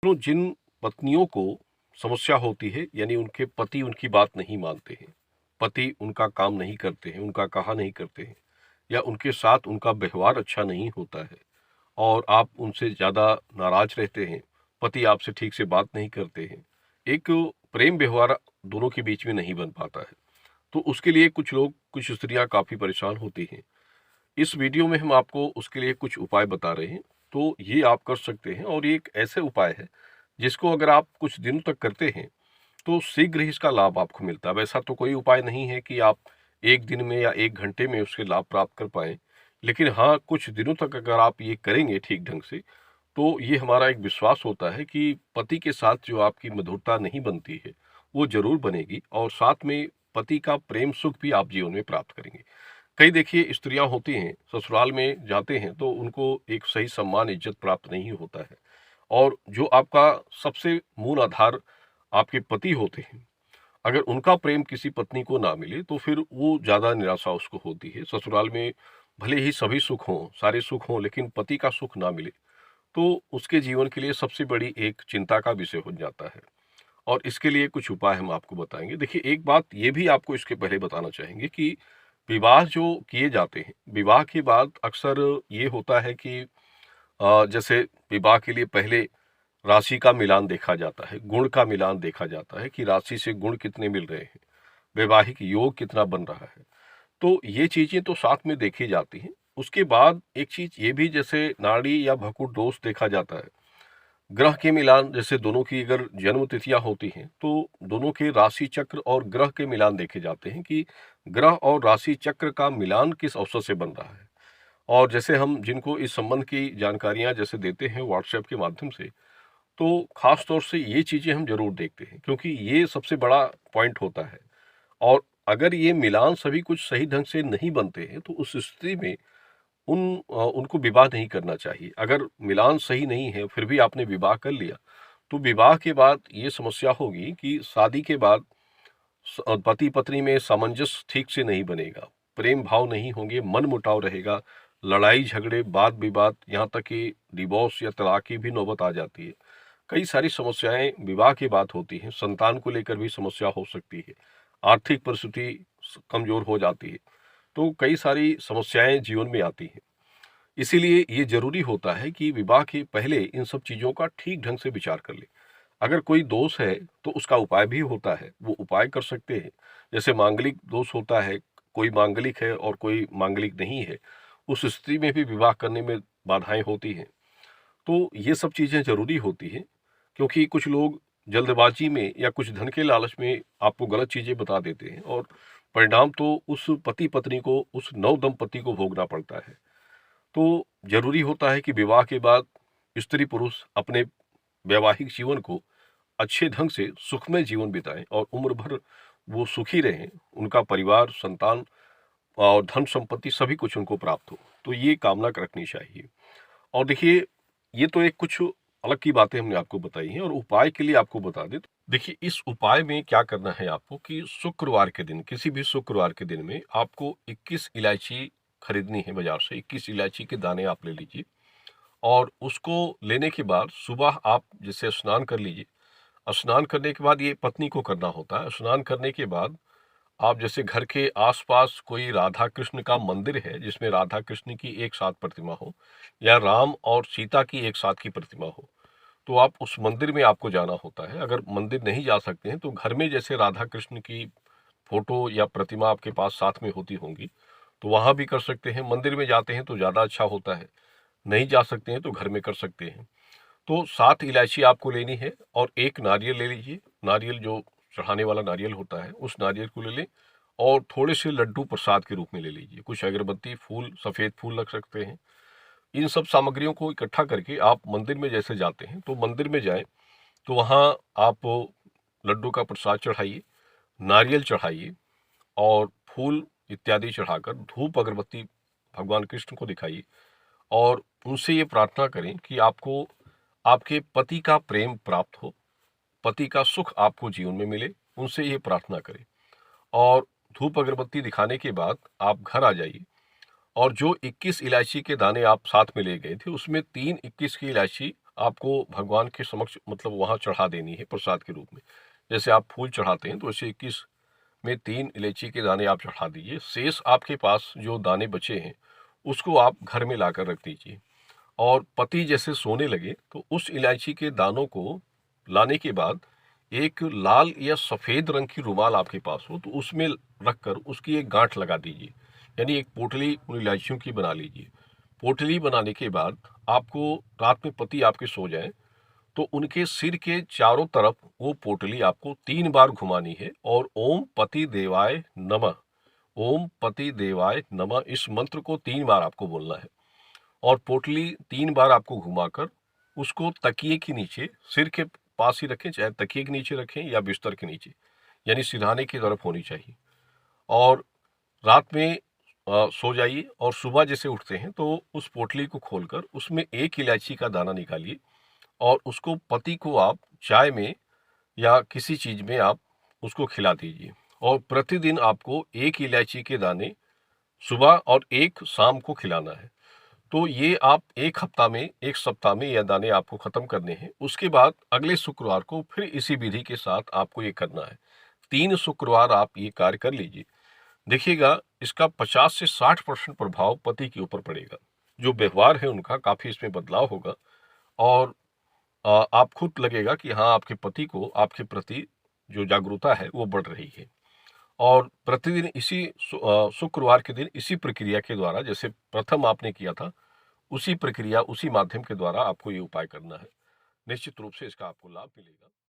तो जिन पत्नियों को समस्या होती है, यानी उनके पति उनकी बात नहीं मानते हैं, पति उनका काम नहीं करते हैं, उनका कहा नहीं करते हैं, या उनके साथ उनका व्यवहार अच्छा नहीं होता है और आप उनसे ज़्यादा नाराज रहते हैं, पति आपसे ठीक से बात नहीं करते हैं, एक प्रेम व्यवहार दोनों के बीच में नहीं बन पाता है। तो उसके लिए कुछ स्त्रियां काफ़ी परेशान होती हैं। इस वीडियो में हम आपको उसके लिए कुछ उपाय बता रहे हैं। तो ये आप कर सकते हैं और ये एक ऐसे उपाय है जिसको अगर आप कुछ दिनों तक करते हैं तो शीघ्र ही इसका लाभ आपको मिलता है। वैसा तो कोई उपाय नहीं है कि आप एक दिन में या एक घंटे में उसके लाभ प्राप्त कर पाएं, लेकिन हाँ, कुछ दिनों तक अगर आप ये करेंगे ठीक ढंग से तो ये हमारा एक विश्वास होता है कि पति के साथ जो आपकी मधुरता नहीं बनती है वो जरूर बनेगी और साथ में पति का प्रेम सुख भी आप जीवन में प्राप्त करेंगे। कई देखिए स्त्रियां होती हैं, ससुराल में जाते हैं तो उनको एक सही सम्मान इज्जत प्राप्त नहीं होता है और जो आपका सबसे मूल आधार आपके पति होते हैं, अगर उनका प्रेम किसी पत्नी को ना मिले तो फिर वो ज़्यादा निराशा उसको होती है। ससुराल में भले ही सभी सुख हों, सारे सुख हों, लेकिन पति का सुख ना मिले तो उसके जीवन के लिए सबसे बड़ी एक चिंता का विषय हो जाता है। और इसके लिए कुछ उपाय हम आपको बताएंगे। देखिए, एक बात ये भी आपको इसके पहले बताना चाहेंगे कि विवाह जो किए जाते हैं, विवाह के बाद अक्सर ये होता है कि जैसे विवाह के लिए पहले राशि का मिलान देखा जाता है, गुण का मिलान देखा जाता है कि राशि से गुण कितने मिल रहे हैं, वैवाहिक योग कितना बन रहा है। तो ये चीजें तो साथ में देखी जाती हैं। उसके बाद एक चीज ये भी, जैसे नाड़ी या भकुर दोष देखा जाता है, ग्रह के मिलान, जैसे दोनों की अगर जन्म तिथियां होती हैं तो दोनों के राशि चक्र और ग्रह के मिलान देखे जाते हैं कि ग्रह और राशि चक्र का मिलान किस अवसर से बन रहा है। और जैसे हम जिनको इस संबंध की जानकारियां जैसे देते हैं व्हाट्सएप के माध्यम से, तो खास तौर से ये चीजें हम जरूर देखते हैं क्योंकि ये सबसे बड़ा पॉइंट होता है। और अगर ये मिलान सभी कुछ सही ढंग से नहीं बनते हैं तो उस स्थिति में उनको विवाह नहीं करना चाहिए। अगर मिलान सही नहीं है फिर भी आपने विवाह कर लिया तो विवाह के बाद ये समस्या होगी कि शादी के बाद पति पत्नी में सामंजस्य ठीक से नहीं बनेगा, प्रेम भाव नहीं होंगे, मन मुटाव रहेगा, लड़ाई झगड़े, वाद विवाद, यहाँ तक कि डिवोर्स या तलाक की भी नौबत आ जाती है। कई सारी समस्याएं विवाह के बाद होती हैं। संतान को लेकर भी समस्या हो सकती है, आर्थिक परिस्थिति कमजोर हो जाती है। तो कई सारी समस्याएं जीवन में आती हैं। इसीलिए ये जरूरी होता है कि विवाह के पहले इन सब चीजों का ठीक ढंग से विचार कर ले। अगर कोई दोष है तो उसका उपाय भी होता है, वो उपाय कर सकते हैं। जैसे मांगलिक दोष होता है, कोई मांगलिक है और कोई मांगलिक नहीं है, उस स्थिति में भी विवाह करने में बाधाएं होती हैं। तो ये सब चीजें जरूरी होती हैं क्योंकि कुछ लोग जल्दबाजी में या कुछ धन के लालच में आपको गलत चीजें बता देते हैं और परिणाम तो उस पति पत्नी को, उस नव दंपति को भोगना पड़ता है। तो जरूरी होता है कि विवाह के बाद स्त्री पुरुष अपने वैवाहिक जीवन को अच्छे ढंग से सुखमय जीवन बिताएं और उम्र भर वो सुखी रहें, उनका परिवार, संतान और धन संपत्ति सभी कुछ उनको प्राप्त हो। तो ये कामना रखनी चाहिए। और देखिए, ये तो एक कुछ अलग की बातें हमने आपको बताई हैं और उपाय के लिए आपको बता दें। देखिए, इस उपाय में क्या करना है आपको कि शुक्रवार के दिन, किसी भी शुक्रवार के दिन में आपको 21 इलायची खरीदनी है बाजार से। 21 इलायची के दाने आप ले लीजिए और उसको लेने के बाद सुबह आप जैसे स्नान कर लीजिए। स्नान करने के बाद ये पत्नी को करना होता है। स्नान करने के बाद आप जैसे घर के आसपास कोई राधा कृष्ण का मंदिर है जिसमें राधा कृष्ण की एक साथ प्रतिमा हो या राम और सीता की एक साथ की प्रतिमा हो, तो आप उस मंदिर में आपको जाना होता है। अगर मंदिर नहीं जा सकते हैं तो घर में जैसे राधा कृष्ण की फोटो या प्रतिमा आपके पास साथ में होती होंगी तो वहां भी कर सकते हैं। मंदिर में जाते हैं तो ज़्यादा अच्छा होता है, नहीं जा सकते हैं तो घर में कर सकते हैं। तो 7 इलायची आपको लेनी है और एक नारियल ले लीजिए। नारियल जो चढ़ाने वाला नारियल होता है उस नारियल को ले लें और थोड़े से लड्डू प्रसाद के रूप में ले लीजिए। कुछ अगरबत्ती, फूल, सफ़ेद फूल रख सकते हैं। इन सब सामग्रियों को इकट्ठा करके आप मंदिर में जैसे जाते हैं तो मंदिर में जाएं तो वहाँ आप लड्डू का प्रसाद चढ़ाइए, नारियल चढ़ाइए और फूल इत्यादि चढ़ाकर धूप अगरबत्ती भगवान कृष्ण को दिखाइए और उनसे ये प्रार्थना करें कि आपको आपके पति का प्रेम प्राप्त हो, पति का सुख आपको जीवन में मिले। उनसे ये प्रार्थना करें और धूप अगरबत्ती दिखाने के बाद आप घर आ जाइए और जो 21 इलायची के दाने आप साथ में ले गए थे उसमें 3 21 की इलायची आपको भगवान के समक्ष मतलब वहाँ चढ़ा देनी है प्रसाद के रूप में। जैसे आप फूल चढ़ाते हैं तो ऐसे 21 में 3 इलायची के दाने आप चढ़ा दीजिए। शेष आपके पास जो दाने बचे हैं उसको आप घर में लाकर रख दीजिए। और पति जैसे सोने लगे तो उस इलायची के दानों को लाने के बाद एक लाल या सफ़ेद रंग की रुमाल आपके पास हो तो उसमें रखकर उसकी एक गांठ लगा दीजिए, यानी एक पोटली उन इलायचियों की बना लीजिए। पोटली बनाने के बाद आपको रात में पति आपके सो जाएं तो उनके सिर के चारों तरफ वो पोटली आपको 3 बार घुमानी है और ओम पति देवाय नमः, ओम पति देवाय नमः इस मंत्र को 3 बार आपको बोलना है। और पोटली 3 बार आपको घुमाकर उसको तकिए के नीचे सिर के पास ही रखें, चाहे तकिए के नीचे रखें या बिस्तर के नीचे, यानी सिरहाने की तरफ होनी चाहिए। और रात में सो जाइए और सुबह जैसे उठते हैं तो उस पोटली को खोलकर उसमें 1 इलायची का दाना निकालिए और उसको पति को आप चाय में या किसी चीज़ में आप उसको खिला दीजिए। और प्रतिदिन आपको 1 इलायची के दाने सुबह और 1 शाम को खिलाना है। तो ये आप 1 हफ्ता में, 1 सप्ताह में ये दाने आपको ख़त्म करने हैं। उसके बाद अगले शुक्रवार को फिर इसी विधि के साथ आपको ये करना है। 3 शुक्रवार आप ये कार्य कर लीजिए। देखिएगा इसका 50 से 60% प्रभाव पति के ऊपर पड़ेगा। जो व्यवहार है उनका काफ़ी इसमें बदलाव होगा और आप खुद लगेगा कि हाँ, आपके पति को आपके प्रति जो जागरूकता है वो बढ़ रही है। और प्रतिदिन इसी शुक्रवार के दिन इसी प्रक्रिया के द्वारा जैसे प्रथम आपने किया था, उसी प्रक्रिया, उसी माध्यम के द्वारा आपको ये उपाय करना है। निश्चित रूप से इसका आपको लाभ मिलेगा।